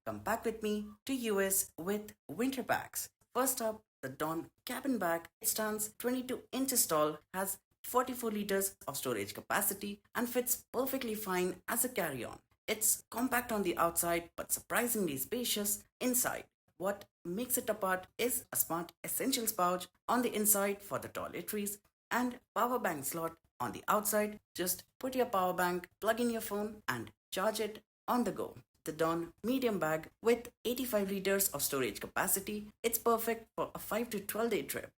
Come back with me to US with winter bags. First up, the Dawn cabin bag. It stands 22 inches tall, has 44 liters of storage capacity, and fits perfectly fine as a carry-on. It's compact on the outside but surprisingly spacious inside. What makes it apart is a smart essentials pouch on the inside for the toiletries and power bank slot on the outside. Just put your power bank, plug in your phone, and charge it on the go. The Dawn medium bag with 85 liters of storage capacity. It's perfect for a 5 to 12 day trip.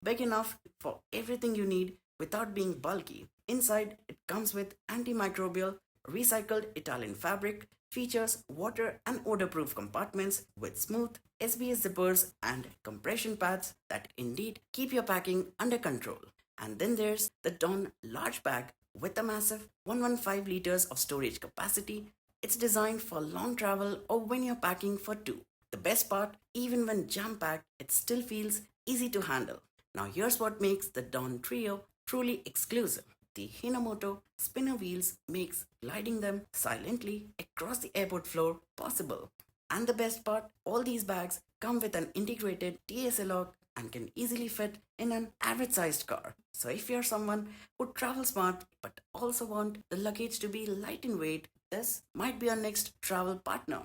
Big enough for everything you need without being bulky. Inside, it comes with antimicrobial, recycled Italian fabric, features water and odor-proof compartments with smooth SBS zippers and compression pads that indeed keep your packing under control. And then there's the Dawn large bag with a massive 115 liters of storage capacity. It's designed for long travel or when you're packing for two. The best part, even when jam-packed, it still feels easy to handle. Now here's what makes the Dawn Trio truly exclusive. The Hinomoto spinner wheels makes gliding them silently across the airport floor possible. And the best part, all these bags come with an integrated TSA lock and can easily fit in an average sized car. So if you're someone who travels smart but also want the luggage to be light in weight, this might be our next travel partner.